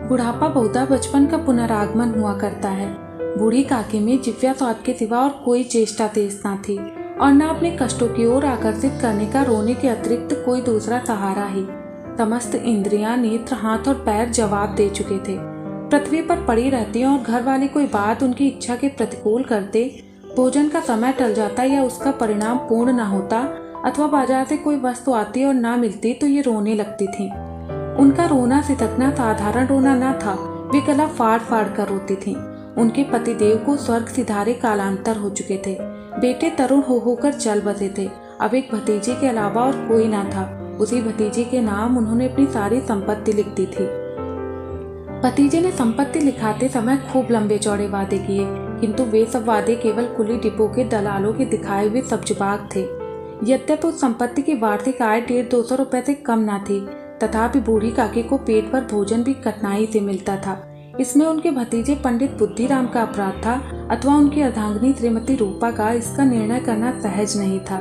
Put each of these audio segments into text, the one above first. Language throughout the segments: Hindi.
बुढ़ापा बहुधा बचपन का पुनरागमन हुआ करता है। बूढ़ी काकी में जिव्या स्वाद के सिवा और कोई चेष्टा तेज ना थी और न अपने कष्टों की ओर आकर्षित करने का रोने के अतिरिक्त कोई दूसरा सहारा ही। समस्त इंद्रियां, नेत्र, हाथ और पैर जवाब दे चुके थे। पृथ्वी पर पड़ी रहती और घर वाले कोई बात उनकी इच्छा के प्रतिकूल करते, भोजन का समय टल जाता या उसका परिणाम पूर्ण न होता, अथवा बाजार से कोई वस्तु आती और ना मिलती तो ये रोने लगती थीं। उनका रोना सिसकना साधारण रोना न था, वे गला फाड़ फाड़ कर रोती थीं। उनके पतिदेव को स्वर्ग सिधारे कालांतर हो चुके थे। बेटे तरुण हो होकर चल बसे थे। अब एक भतीजे के अलावा और कोई ना था। उसी भतीजे के नाम उन्होंने अपनी सारी संपत्ति लिख दी थी। भतीजे ने संपत्ति लिखाते समय खूब लंबे चौड़े वादे किए, किंतु वे सब वादे केवल कुली डिपो के दलालों के दिखाए हुए सब्जबाग थे। यद्यपि उस संपत्ति की वार्षिक आय 150-200 रुपए से कम न थी, तथापि बूढ़ी काकी को पेट भर भोजन भी कठिनाई से मिलता था। इसमें उनके भतीजे पंडित बुद्धिराम का अपराध था अथवा उनकी अर्धांगिनी श्रीमती रूपा का, इसका निर्णय करना सहज नहीं था।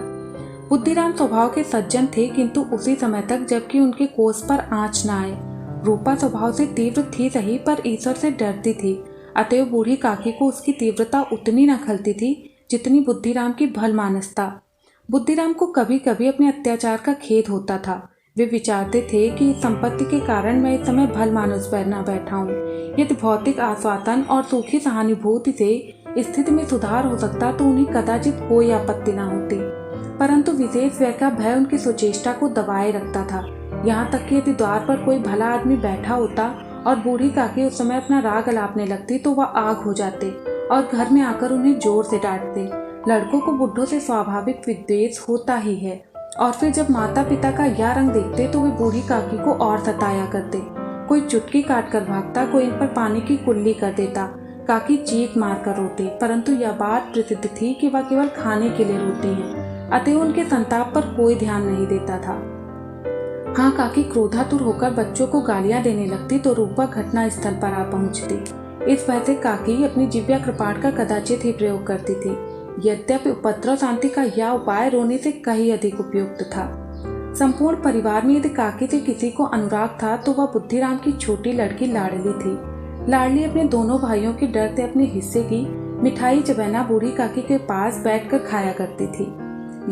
बुद्धिराम स्वभाव के सज्जन थे, किंतु उसी समय तक जबकि उनके कोष पर आंच न आए। रूपा स्वभाव से तीव्र थी सही, पर ईश्वर से डरती थी। अतएव बूढ़ी काकी को उसकी तीव्रता उतनी न खलती थी जितनी बुद्धिराम की भलमानसता। बुद्धिराम को कभी कभी अपने अत्याचार का खेद होता था। वे विचारते थे कि इस संपत्ति के कारण मैं इस समय भलमानुस पर न बैठा हूँ। यदि भौतिक आस्वादन और सूखी सहानुभूति से स्थिति में सुधार हो सकता तो उन्हें कदाचित कोई आपत्ति न होती, परंतु विशेष व्यय का भय उनकी सुचेष्टा को दबाए रखता था। यहाँ तक कि यदि द्वार पर कोई भला आदमी बैठा होता और बूढ़ी काकी उस समय अपना राग अलापने लगती तो वह आग हो जाते और घर में आकर उन्हें जोर से डांटते। लड़कों को बुढ़ों से स्वाभाविक विद्वेष होता ही है, और फिर जब माता पिता का यह रंग देखते तो वे बूढ़ी काकी को और सताया करते। कोई चुटकी काट कर भागता, कोई इन पर पानी की कुल्ली कर देता। काकी चीख मार कर रोते, परंतु यह बात प्रसिद्ध थी कि वह केवल खाने के लिए रोती हैं, अतः उनके संताप पर कोई ध्यान नहीं देता था। हाँ, काकी क्रोधातुर होकर बच्चों को गालियां देने लगती तो रूपा घटना स्थल पर आ पहुंचती। इस वजह से काकी अपनी जिव्या कृपाण का कदाचित ही प्रयोग करती थी। यद्यपि उपद्रव शांति का यह उपाय रोने से कहीं अधिक उपयुक्त था। संपूर्ण परिवार में यदि काकी से किसी को अनुराग था तो वह बुद्धिराम की छोटी लड़की लाडली थी। लाडली अपने दोनों भाइयों के डर से अपने हिस्से की मिठाई चबैना बूढ़ी काकी के पास बैठकर खाया करती थी।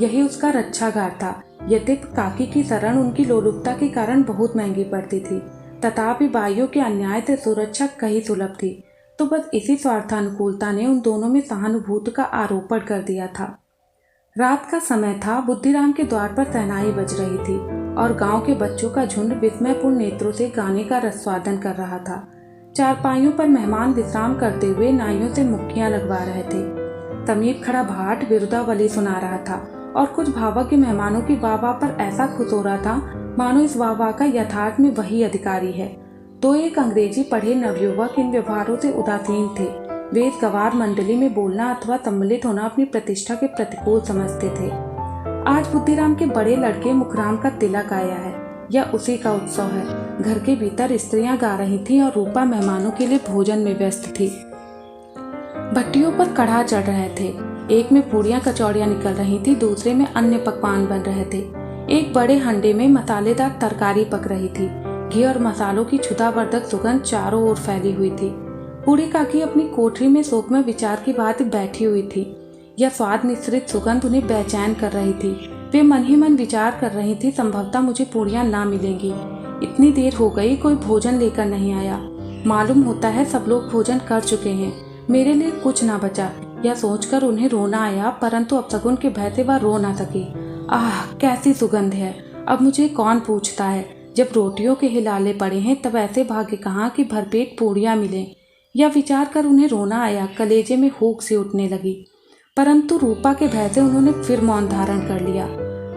यही उसका रक्षागार था। यद्यपि काकी की शरण उनकी लोलुपता के कारण बहुत महंगी पड़ती थी, तथापि भाइयों के अन्याय से सुरक्षा कहीं सुलभ थी। तो बस इसी स्वार्थानुकूलता ने उन दोनों में सहानुभूति का आरोपण कर दिया था। रात का समय था। बुद्धिराम के द्वार पर शहनाई बज रही थी और गांव के बच्चों का झुंड विस्मयपूर्ण नेत्रों से गाने का रसवादन कर रहा था। चारपाइयों पर मेहमान विश्राम करते हुए नाइयों से मुक्कियां लगवा रहे थे। समीप खड़ा भाट विरुदावली सुना रहा था और कुछ भावज्ञ मेहमानों की वाह-वाह पर ऐसा खुश हो रहा था मानो इस वाह-वाह का यथार्थ में वही अधिकारी है। तो एक अंग्रेजी पढ़े नवयुवक इन व्यवहारों से उदासीन थे। वे इस गवार मंडली में बोलना अथवा सम्मिलित होना अपनी प्रतिष्ठा के प्रतिकूल समझते थे। आज बुद्धिराम के बड़े लड़के मुखराम का तिलक आया है, यह उसी का उत्सव है। घर के भीतर स्त्रियां गा रही थीं और रूपा मेहमानों के लिए भोजन में व्यस्त थी। भट्टियों पर कढ़ा चढ़ रहे थे। एक में पूड़ियां कचौड़ियां निकल रही थी, दूसरे में अन्य पकवान बन रहे थे। एक बड़े हंडे में मसालेदार तरकारी पक रही थी। घी और मसालों की क्षुधावर्धक सुगंध चारों ओर फैली हुई थी। बूढ़ी काकी अपनी कोठरी में शोक में विचार की बात बैठी हुई थी। यह स्वाद मिश्रित सुगंध उन्हें बेचैन कर रही थी। वे मन ही मन विचार कर रही थी, संभवतः मुझे पूड़ियां ना मिलेंगी। इतनी देर हो गई, कोई भोजन लेकर नहीं आया। मालूम होता है सब लोग भोजन कर चुके हैं, मेरे लिए कुछ ना बचा। यह सोचकर उन्हें रोना आया, परंतु अपशगुन के भय से वह रो ना सकी। आह, कैसी सुगंध है! अब मुझे कौन पूछता है? जब रोटियों के हिलाले पड़े हैं तब ऐसे भाग्य कहाँ कि भरपेट पूड़ियां मिलें। यह विचार कर उन्हें रोना आया, कलेजे में हुक सी उठने लगी। परंतु रूपा के भय से उन्होंने फिर मौन धारण कर लिया।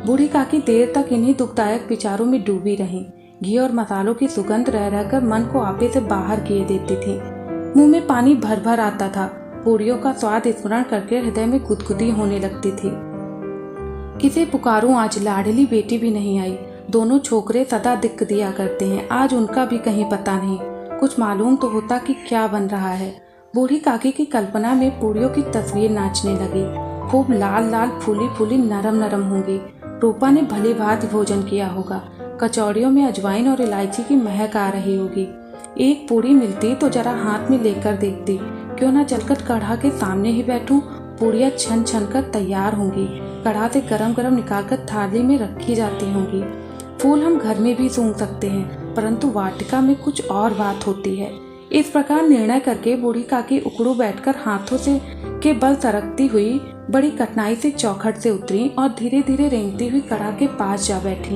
बूढ़ी काकी देर तक इन्हीं दुखदायक विचारों में डूबी रहीं। घी और मसालों की सुगंध रह रहकर मन को आपे से बाहर किए देती थी। मुंह में पानी भर भर आता था। पूड़ियों का स्वाद स्मरण करके हृदय में गुदगुदी होने लगती थी। किसे पुकारूं, आज लाडली बेटी भी नहीं आई। दोनों छोकरे सदा दिक्क दिया करते हैं, आज उनका भी कहीं पता नहीं। कुछ मालूम तो होता कि क्या बन रहा है। बूढ़ी काकी की कल्पना में पूड़ियों की तस्वीर नाचने लगी। खूब लाल लाल फूली फूली नरम नरम होंगी। रूपा ने भली भांति भोजन किया होगा। कचौड़ियों में अजवाइन और इलायची की महक आ रही होगी। एक पूड़ी मिलती तो जरा हाथ में लेकर देखती, क्यों ना चलकर कढ़ा के सामने ही बैठूं। पूड़ियाँ छन छन कर तैयार होंगी, कढ़ा से गरम गरम निकालकर थाली में रखी जाती होंगी। फूल हम घर में भी सूंघ सकते हैं, परंतु वाटिका में कुछ और बात होती है। इस प्रकार निर्णय करके बूढ़ी काकी उकड़ू बैठकर हाथों से के बल सरकती हुई बड़ी कठिनाई से चौखट से उतरी और धीरे धीरे रेंगती हुई कढ़ा के पास जा बैठी।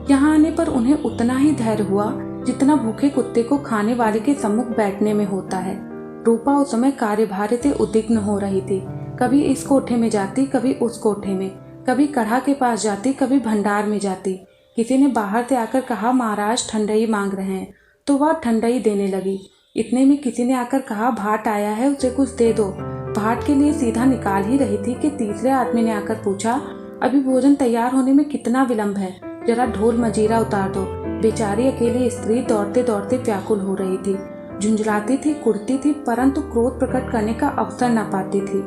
यहाँ आने पर उन्हें उतना ही धैर्य हुआ जितना भूखे कुत्ते को खाने वाले के सम्मुख बैठने में होता है। रूपा उस समय कार्यभार से उद्विग्न हो रही थी। कभी इस कोठे में जाती, कभी उस कोठे में, कभी कढ़ा के पास जाती, कभी भंडार में जाती। किसी ने बाहर से आकर कहा, महाराज ठंडई मांग रहे हैं, तो वह ठंडई देने लगी। इतने में किसी ने आकर कहा, भाट आया है, उसे कुछ दे दो। भाट के लिए सीधा निकाल ही रही थी कि तीसरे आदमी ने आकर पूछा, अभी भोजन तैयार होने में कितना विलंब है, जरा ढोल मजीरा उतार दो। बेचारी अकेली स्त्री दौड़ते दौड़ते व्याकुल हो रही थी, झुंझलाती थी, कुड़ती थी, परंतु क्रोध प्रकट करने का अवसर न पाती थी।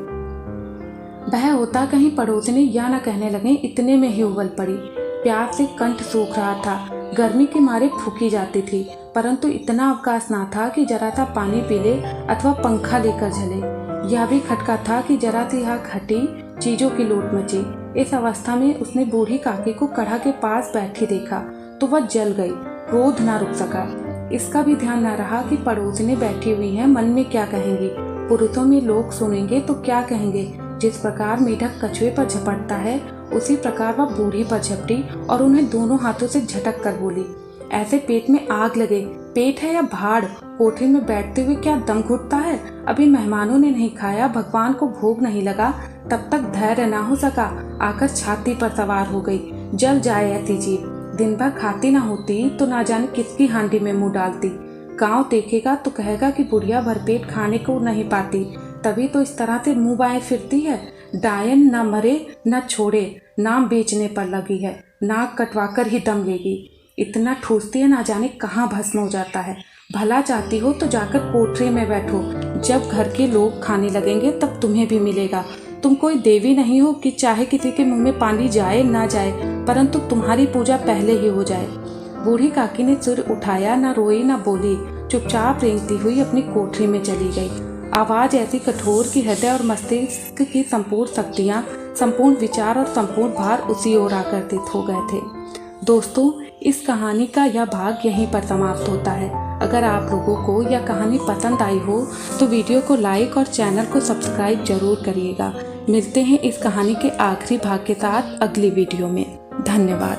वह होता कहीं पड़ोसने या न कहने लगे, इतने में ही उबल पड़ी। प्यास से कंठ सूख रहा था, गर्मी के मारे फूकी जाती थी, परंतु इतना अवकाश ना था कि जरा सा पानी पी ले अथवा पंखा लेकर झले। यह भी खटका था कि जरा सी आग हटी, चीजों की लूट मची। इस अवस्था में उसने बूढ़ी काकी को कढ़ा के पास बैठी देखा तो वह जल गई, क्रोध ना रुक सका। इसका भी ध्यान न रहा कि पड़ोसने बैठी हुई हैं, मन में क्या कहेंगी, पुरुषों में लोग सुनेंगे तो क्या कहेंगे। जिस प्रकार मेढक कछुए पर झपटता है, उसी प्रकार वह बूढ़ी पर झपटी और उन्हें दोनों हाथों से झटक कर बोली, ऐसे पेट में आग लगे, पेट है या भाड़, कोठे में बैठते हुए क्या दम घुटता है। अभी मेहमानों ने नहीं खाया, भगवान को भोग नहीं लगा, तब तक धैर्य ना हो सका, आकर छाती पर सवार हो गई। जल जाए ऐसी जीभ, दिन भर खाती ना होती तो ना जाने किसकी हांडी में मुंह डालती। गांव देखेगा तो कहेगा कि बुढ़िया भरपेट खाने को नहीं पाती, तभी तो इस तरह से मुंह बाएं फिरती है। डायन न मरे न छोड़े, नाम बेचने पर लगी है, नाक कटवाकर ही दम लेगी। इतना ठूसती है, ना जाने कहाँ भस्म हो जाता है। भला चाहती हो तो जाकर कोठरी में बैठो, जब घर के लोग खाने लगेंगे तब तुम्हें भी मिलेगा। तुम कोई देवी नहीं हो कि चाहे किसी के मुंह में पानी जाए ना जाए, परंतु तुम्हारी पूजा पहले ही हो जाए। बूढ़ी काकी ने सिर उठाया, ना रोई ना बोली, चुपचाप रेंगती हुई अपनी कोठरी में चली गई। आवाज ऐसी कठोर कि हृदय और मस्तिष्क की संपूर्ण शक्तियाँ, संपूर्ण विचार और संपूर्ण भार उसी ओर आकर्षित हो गए थे। दोस्तों, इस कहानी का यह भाग यहीं पर समाप्त होता है। अगर आप लोगों को यह कहानी पसंद आई हो तो वीडियो को लाइक और चैनल को सब्सक्राइब जरूर करिएगा। मिलते हैं इस कहानी के आखिरी भाग के साथ अगली वीडियो में। धन्यवाद।